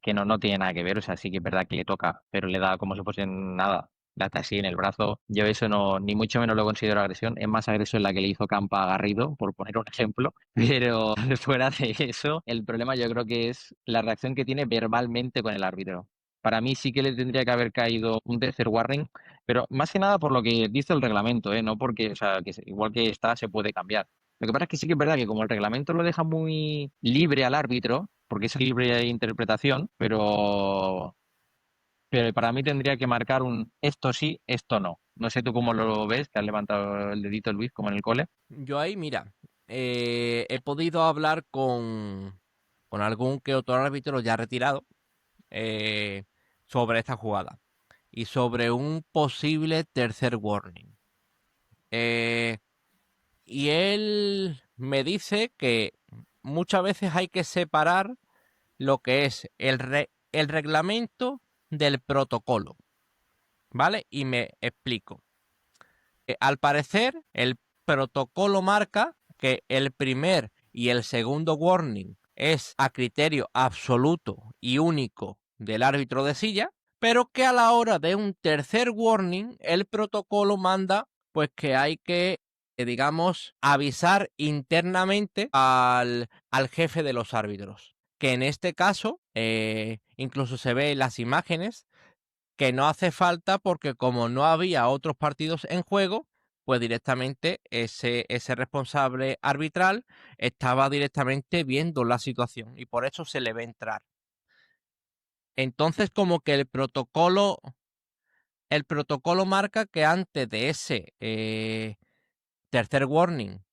que no tiene nada que ver, o sea, sí que es verdad que le toca, pero le da como si fuese nada, le hace así en el brazo. Yo eso no, ni mucho menos lo considero agresión, es más agresión la que le hizo Campa a Garrido, por poner un ejemplo, pero fuera de eso, el problema yo creo que es la reacción que tiene verbalmente con el árbitro. Para mí sí que le tendría que haber caído un tercer warning, pero más que nada por lo que dice el reglamento, ¿eh? No porque, o sea, igual que está, se puede cambiar. Lo que pasa es que sí que es verdad que como el reglamento lo deja muy libre al árbitro, porque es libre interpretación, pero para mí tendría que marcar un esto sí, esto no. No sé tú cómo lo ves, que has levantado el dedito Luis, como en el cole. Yo ahí, mira, he podido hablar con algún que otro árbitro ya retirado eh, sobre esta jugada y sobre un posible tercer warning. Eh, y él me dice que muchas veces hay que separar lo que es el reglamento del protocolo, ¿vale? Y me explico. Al parecer, el protocolo marca que el primer y el segundo warning es a criterio absoluto y único del árbitro de silla, pero que a la hora de un tercer warning, el protocolo manda pues que hay que, digamos, avisar internamente al jefe de los árbitros. Que en este caso, incluso se ve en las imágenes, que no hace falta porque como no había otros partidos en juego, pues directamente ese responsable arbitral estaba directamente viendo la situación y por eso se le ve entrar. Entonces, como que el protocolo marca que antes de ese tercer warning,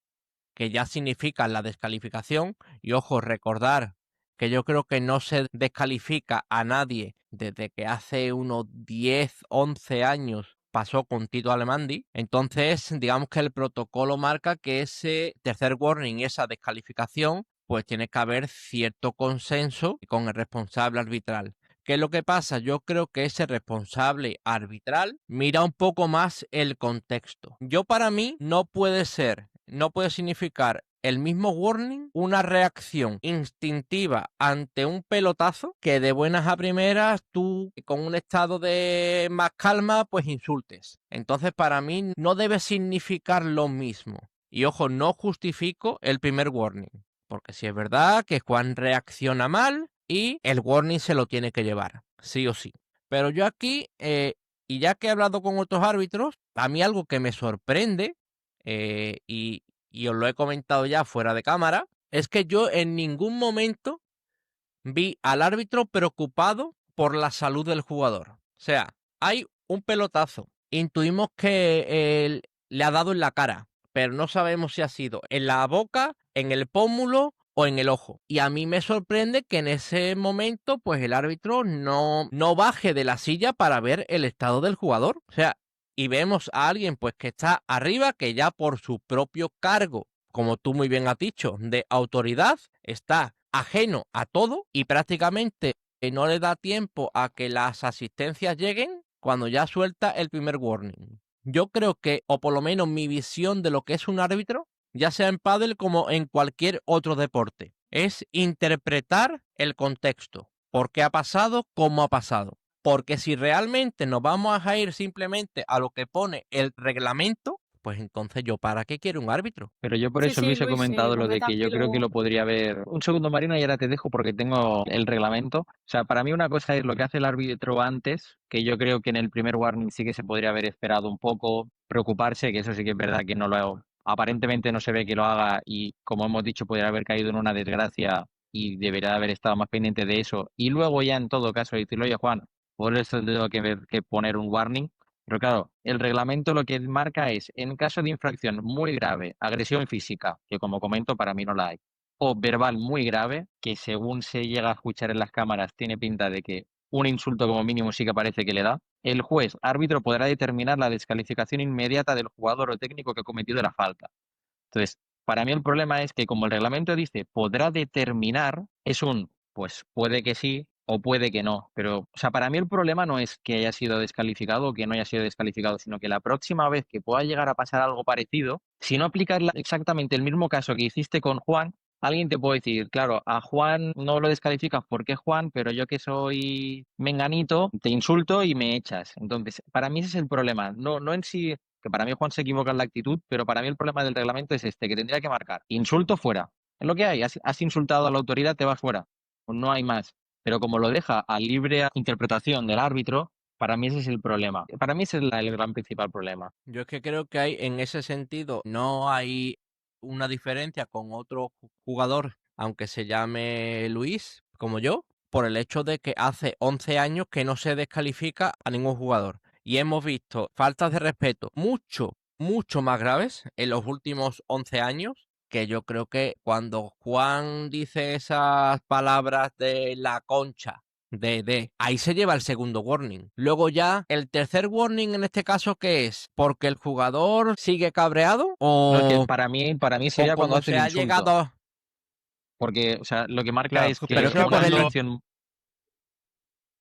que ya significa la descalificación, y ojo, recordar que yo creo que no se descalifica a nadie desde que hace unos 10, 11 años pasó con Tito Alemandi. Entonces, digamos que el protocolo marca que ese tercer warning y esa descalificación, pues tiene que haber cierto consenso con el responsable arbitral. ¿Qué es lo que pasa? Yo creo que ese responsable arbitral mira un poco más el contexto. Yo para mí no puede significar el mismo warning una reacción instintiva ante un pelotazo que de buenas a primeras tú con un estado de más calma pues insultes. Entonces para mí no debe significar lo mismo. Y ojo, no justifico el primer warning. Porque si es verdad que Juan reacciona mal y el warning se lo tiene que llevar, sí o sí. Pero yo aquí, y ya que he hablado con otros árbitros, a mí algo que me sorprende, y os lo he comentado ya fuera de cámara, es que yo en ningún momento vi al árbitro preocupado por la salud del jugador. O sea, hay un pelotazo. Intuimos que él le ha dado en la cara, pero no sabemos si ha sido en la boca, en el pómulo o en el ojo. Y a mí me sorprende que en ese momento, pues el árbitro no baje de la silla para ver el estado del jugador. O sea, y vemos a alguien pues que está arriba, que ya por su propio cargo, como tú muy bien has dicho, de autoridad, está ajeno a todo y prácticamente no le da tiempo a que las asistencias lleguen cuando ya suelta el primer warning. Yo creo que, o por lo menos mi visión de lo que es un árbitro, ya sea en pádel como en cualquier otro deporte, es interpretar el contexto. ¿Por qué ha pasado? ¿Cómo ha pasado? Porque si realmente nos vamos a ir simplemente a lo que pone el reglamento, pues entonces yo para qué quiero un árbitro. Pero yo por Sí, eso, sí, Luis, he Luis, comentado lo de que yo completamente creo que lo... lo podría haber. Un segundo, Marina, y ahora te dejo porque tengo el reglamento. O sea, para mí una cosa es lo que hace el árbitro antes, que yo creo que en el primer warning sí que se podría haber esperado un poco, preocuparse, que eso sí que es verdad que no lo aparentemente no se ve que lo haga y como hemos dicho podría haber caído en una desgracia y debería haber estado más pendiente de eso. Y luego ya en todo caso decirle, oye Juan, por eso tengo que poner un warning. Pero claro, el reglamento lo que marca es, en caso de infracción muy grave, agresión física, que como comento para mí no la hay, o verbal muy grave, que según se llega a escuchar en las cámaras tiene pinta de que un insulto como mínimo sí que parece que le da, el juez árbitro podrá determinar la descalificación inmediata del jugador o técnico que ha cometido la falta. Entonces, para mí el problema es que como el reglamento dice podrá determinar, es pues puede que sí o puede que no. Pero, o sea, para mí el problema no es que haya sido descalificado o que no haya sido descalificado, sino que la próxima vez que pueda llegar a pasar algo parecido, si no aplicas exactamente el mismo caso que hiciste con Juan, alguien te puede decir, claro, a Juan no lo descalificas porque es Juan, pero yo que soy menganito, te insulto y me echas. Entonces, para mí ese es el problema. No en sí que para mí Juan se equivoca en la actitud, pero para mí el problema del reglamento es este, que tendría que marcar. Insulto fuera. Es lo que hay. Has insultado a la autoridad, te vas fuera. No hay más. Pero como lo deja a libre interpretación del árbitro, para mí ese es el problema. Para mí ese es el gran principal problema. Yo es que creo que hay, en ese sentido, no hay una diferencia con otro jugador, aunque se llame Luis, como yo, por el hecho de que hace 11 años que no se descalifica a ningún jugador. Y hemos visto faltas de respeto mucho más graves en los últimos 11 años, que yo creo que cuando Juan dice esas palabras de la concha, ahí se lleva el segundo warning. Luego ya, el tercer warning en este caso, ¿qué es? ¿Porque el jugador sigue cabreado? No, es que ¿O, para mí o sería cuando como hace el se ha insulto. llegado? Porque, o sea, lo que marca Claro, es pero Pero que es que yo una por cuando, infracción, o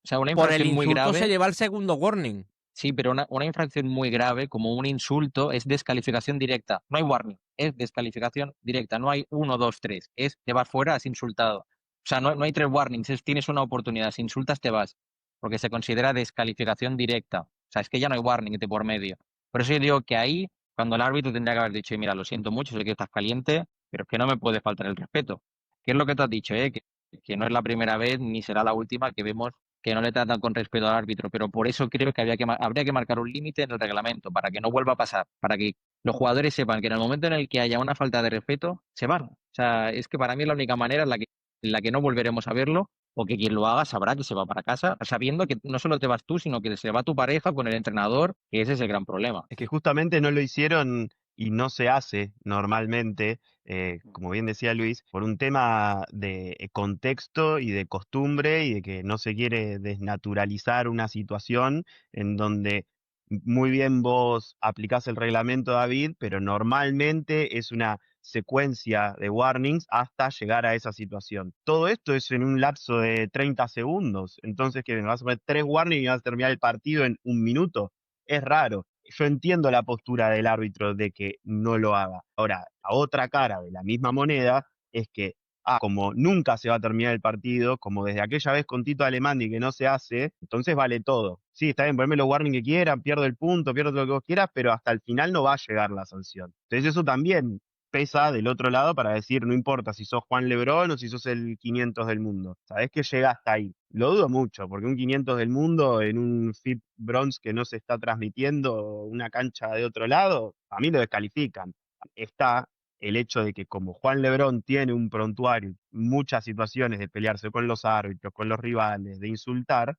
sea, una por el infracción muy insulto se grave. lleva el segundo warning. Sí, pero una infracción muy grave, como un insulto, es descalificación directa. No hay warning, es descalificación directa. No hay uno, dos, tres. Es te vas fuera, has insultado. O sea, no hay tres warnings, tienes una oportunidad. Si insultas, te vas. Porque se considera descalificación directa. O sea, es que ya no hay warning de por medio. Por eso yo digo que ahí, cuando el árbitro tendría que haber dicho, mira, lo siento mucho, sé que estás caliente, pero es que no me puede faltar el respeto. ¿Qué es lo que tú has dicho, eh? Que no es la primera vez ni será la última que vemos que no le tratan con respeto al árbitro, pero por eso creo que habría que marcar un límite en el reglamento para que no vuelva a pasar, para que los jugadores sepan que en el momento en el que haya una falta de respeto, se van. O sea, es que para mí es la única manera en la que no volveremos a verlo, o que quien lo haga sabrá que se va para casa, sabiendo que no solo te vas tú, sino que se va tu pareja con el entrenador, que ese es el gran problema. es que justamente no lo hicieron y no se hace normalmente, como bien decía Luis, por un tema de contexto y de costumbre y de que no se quiere desnaturalizar una situación en donde muy bien vos aplicás el reglamento, David, pero normalmente es una secuencia de warnings hasta llegar a esa situación. Todo esto es en un lapso de 30 segundos, entonces que me vas a poner 3 warnings y vas a terminar el partido en 1 minuto. Es raro. Yo entiendo la postura del árbitro de que no lo haga. Ahora, la otra cara de la misma moneda es que, como nunca se va a terminar el partido, como desde aquella vez con Tito Alemandi que no se hace, entonces vale todo. Sí, está bien, poneme los warnings que quieran, pierdo el punto, pierdo todo lo que vos quieras, pero hasta el final no va a llegar la sanción. Entonces eso también pesa del otro lado para decir, no importa si sos Juan Lebrón o si sos el 500 del mundo. Sabés que llega hasta ahí. Lo dudo mucho, porque un 500 del mundo en un FIP Bronze que no se está transmitiendo una cancha de otro lado, a mí lo descalifican. Está el hecho de que como Juan Lebrón tiene un prontuario, muchas situaciones de pelearse con los árbitros, con los rivales, de insultar,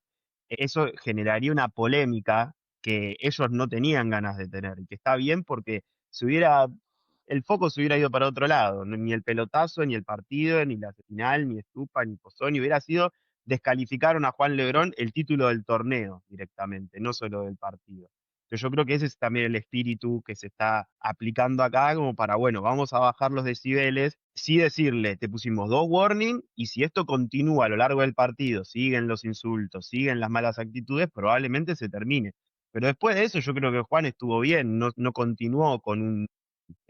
eso generaría una polémica que ellos no tenían ganas de tener, y que está bien porque se hubiera el foco se hubiera ido para otro lado. Ni el pelotazo, ni el partido, ni la final, ni Estupa, ni Pozzoni. Hubiera sido descalificaron a Juan Lebrón el título del torneo directamente, no solo del partido. Pero yo creo que ese es también el espíritu que se está aplicando acá, como para, bueno, vamos a bajar los decibeles, sí decirle, te pusimos 2 warnings, y si esto continúa a lo largo del partido, siguen los insultos, siguen las malas actitudes, probablemente se termine. Pero después de eso yo creo que Juan estuvo bien, no continuó con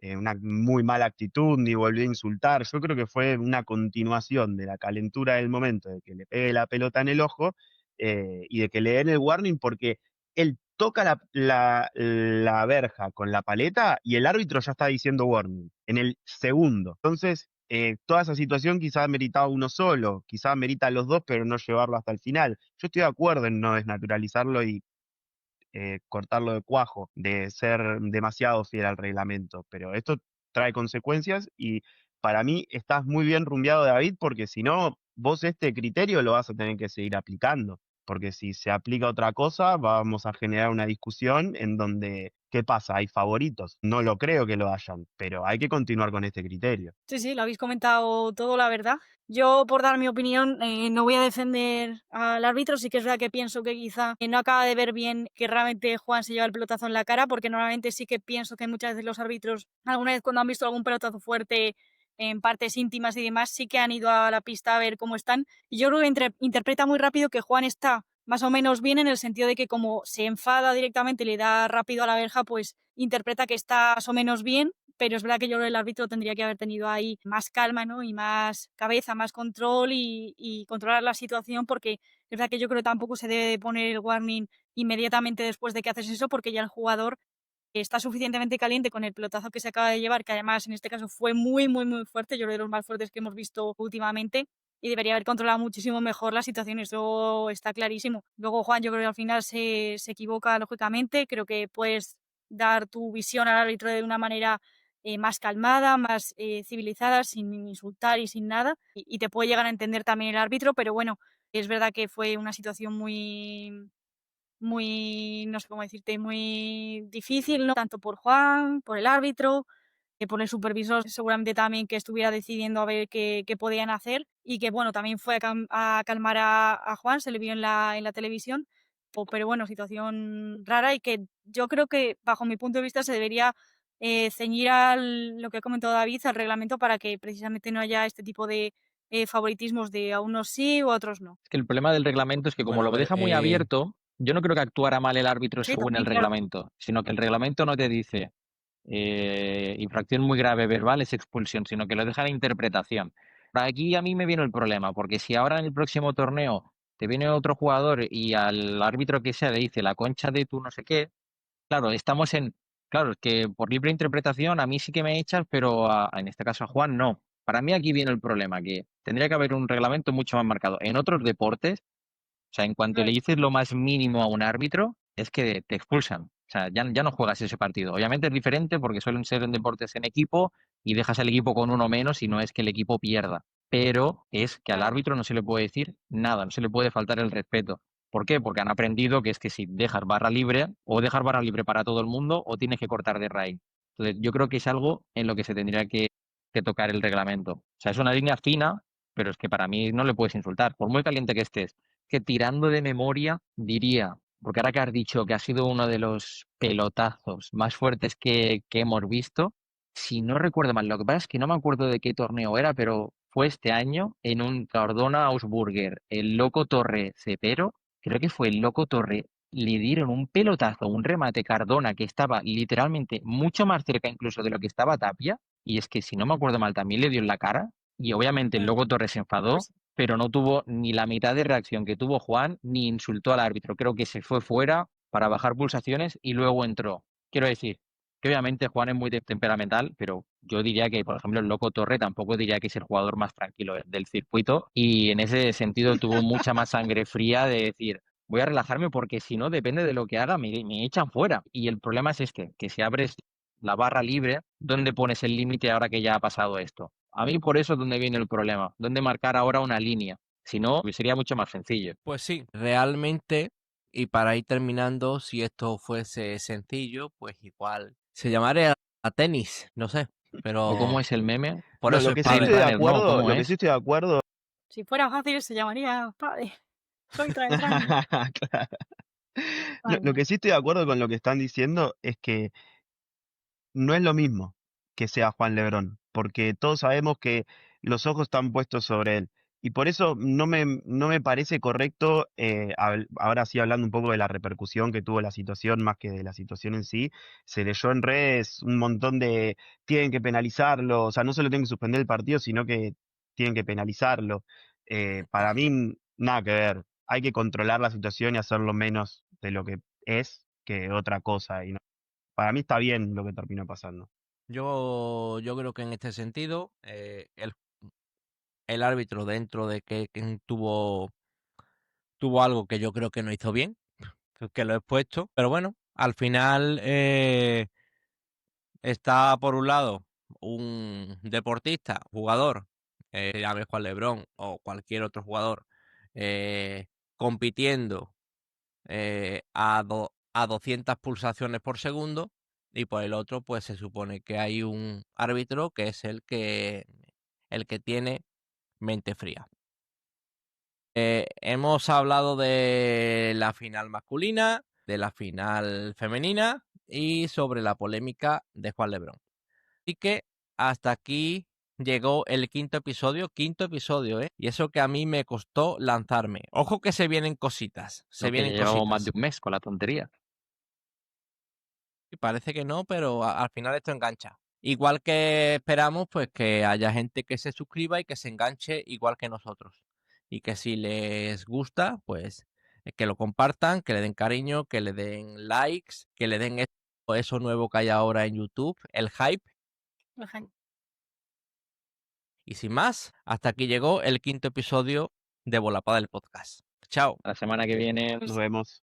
una muy mala actitud ni volvió a insultar. Yo creo que fue una continuación de la calentura del momento, de que le pegue la pelota en el ojo, y de que le den el warning porque él toca la verja con la paleta y el árbitro ya está diciendo warning en el segundo. Entonces, toda esa situación quizás meritaba uno solo, quizás merita a los dos, pero no llevarlo hasta el final. Yo estoy de acuerdo en no desnaturalizarlo y cortarlo de cuajo, de ser demasiado fiel al reglamento, pero esto trae consecuencias y para mí estás muy bien rumbeado, David, porque si no, vos este criterio lo vas a tener que seguir aplicando, porque si se aplica otra cosa, vamos a generar una discusión en donde, ¿qué pasa? ¿Hay favoritos? No lo creo que lo hayan, pero hay que continuar con este criterio. Sí, sí, lo habéis comentado todo, la verdad. Yo, por dar mi opinión, no voy a defender al árbitro. Sí que es verdad que pienso que quizá no acaba de ver bien que realmente Juan se lleva el pelotazo en la cara, porque normalmente sí que pienso que muchas veces los árbitros, alguna vez cuando han visto algún pelotazo fuerte en partes íntimas y demás, sí que han ido a la pista a ver cómo están. Y yo creo que interpreta muy rápido que Juan está más o menos bien, en el sentido de que como se enfada directamente y le da rápido a la verja, pues interpreta que está más o menos bien. Pero es verdad que yo creo que el árbitro tendría que haber tenido ahí más calma, ¿no? Y más cabeza, más control y controlar la situación, porque es verdad que yo creo que tampoco se debe de poner el warning inmediatamente después de que haces eso, porque ya el jugador está suficientemente caliente con el pelotazo que se acaba de llevar, que además en este caso fue muy, muy, muy fuerte, yo creo de los más fuertes que hemos visto últimamente, y debería haber controlado muchísimo mejor la situación, eso está clarísimo. Luego Juan, yo creo que al final se equivoca lógicamente, creo que puedes dar tu visión al árbitro de una manera más calmada, más civilizada, sin insultar y sin nada, y te puede llegar a entender también el árbitro, pero bueno, es verdad que fue una situación muy, no sé cómo decirte, muy difícil, ¿no? Tanto por Juan, por el árbitro, que por el supervisor seguramente también, que estuviera decidiendo a ver qué podían hacer, y que bueno, también fue a calmar a Juan, se le vio en la televisión, pero bueno, situación rara, y que yo creo que bajo mi punto de vista se debería ceñir a lo que ha comentado David, al reglamento, para que precisamente no haya este tipo de favoritismos de a unos sí o a otros no. Es que el problema del reglamento es que como Bueno, a lo ver, deja muy abierto, yo no creo que actuara mal el árbitro Sí, según el también, claro. reglamento, sino que el reglamento no te dice infracción muy grave verbal es expulsión, sino que lo deja a la interpretación. Aquí a mí me viene el problema, porque si ahora en el próximo torneo te viene otro jugador y al árbitro que sea le dice la concha de tu no sé qué, claro, estamos en, claro, es que por libre interpretación a mí sí que me echas, pero en este caso a Juan no. Para mí aquí viene el problema, que tendría que haber un reglamento mucho más marcado. En otros deportes, o sea, en cuanto le dices lo más mínimo a un árbitro, es que te expulsan. O sea, ya no juegas ese partido. Obviamente es diferente porque suelen ser en deportes en equipo y dejas al equipo con uno menos y no es que el equipo pierda. Pero es que al Claro. árbitro no se le puede decir nada, no se le puede faltar el respeto. ¿Por qué? Porque han aprendido que es que si dejas barra libre, o dejas barra libre para todo el mundo, o tienes que cortar de raíz. Entonces, yo creo que es algo en lo que se tendría que tocar el reglamento. O sea, es una línea fina, pero es que para mí no le puedes insultar, por muy caliente que estés que tirando de memoria diría, porque ahora que has dicho que ha sido uno de los pelotazos más fuertes que hemos visto, si no recuerdo mal, lo que pasa es que no me acuerdo de qué torneo era, pero fue este año en un Cardona Augsburger, el Loco Torre Cepero, creo que fue el Loco Torre, le dieron un pelotazo, un remate Cardona que estaba literalmente mucho más cerca incluso de lo que estaba Tapia, y es que si no me acuerdo mal también le dio en la cara, y obviamente el Loco Torre se enfadó, Pues pero no tuvo ni la mitad de reacción que tuvo Juan, ni insultó al árbitro. Creo que se fue fuera para bajar pulsaciones y luego entró. Quiero decir, que obviamente Juan es muy temperamental, pero yo diría que, por ejemplo, el Loco Torre tampoco diría que es el jugador más tranquilo del circuito y en ese sentido tuvo mucha más sangre fría de decir, voy a relajarme porque si no, depende de lo que haga, me echan fuera. Y el problema es este, que si abres la barra libre, ¿dónde pones el límite ahora que ya ha pasado esto? A mí por eso es donde viene el problema, dónde marcar ahora una línea. Si no, sería mucho más sencillo. pues sí, realmente, y para ir terminando, si esto fuese sencillo, pues igual se llamaría a tenis, no sé, ¿O cómo pero es el meme? por No, eso lo es que sí Padel estoy de pádel. runner, no, acuerdo, ¿cómo lo que sí es? estoy de acuerdo. si fuera fácil se llamaría padre. Soy tranqui. Claro. Ay, Lo no. que sí estoy de acuerdo con lo que están diciendo es que no es lo mismo que sea Juan Lebrón, porque todos sabemos que los ojos están puestos sobre él. Y por eso no me parece correcto, ahora sí hablando un poco de la repercusión que tuvo la situación, más que de la situación en sí, se leyó en redes un montón de, tienen que penalizarlo, o sea, no solo tienen que suspender el partido, sino que tienen que penalizarlo. Para mí, nada que ver, hay que controlar la situación y hacerlo menos de lo que es que otra cosa. Y para mí está bien lo que terminó pasando. Yo creo que en este sentido, el árbitro, dentro de que tuvo algo que yo creo que no hizo bien, que lo he expuesto, pero bueno, al final está por un lado un deportista, jugador, llame Juan Lebrón o cualquier otro jugador, compitiendo a 200 pulsaciones por segundo, y por el otro pues se supone que hay un árbitro que es el que tiene mente fría. Hemos hablado de la final masculina, de la final femenina y sobre la polémica de Juan Lebrón. Así que hasta aquí llegó el quinto episodio, y eso que a mí me costó lanzarme. Ojo que se vienen cositas, Lo que llevamos más de un mes con la tontería. Y parece que no, pero al final esto engancha. Igual que esperamos, pues que haya gente que se suscriba y que se enganche igual que nosotros. Y que si les gusta, pues que lo compartan, que le den cariño, que le den likes, que le den eso nuevo que hay ahora en YouTube, el hype. Ajá. Y sin más, hasta aquí llegó el quinto episodio de Volapá del podcast. Chao. La semana que viene Nos vemos.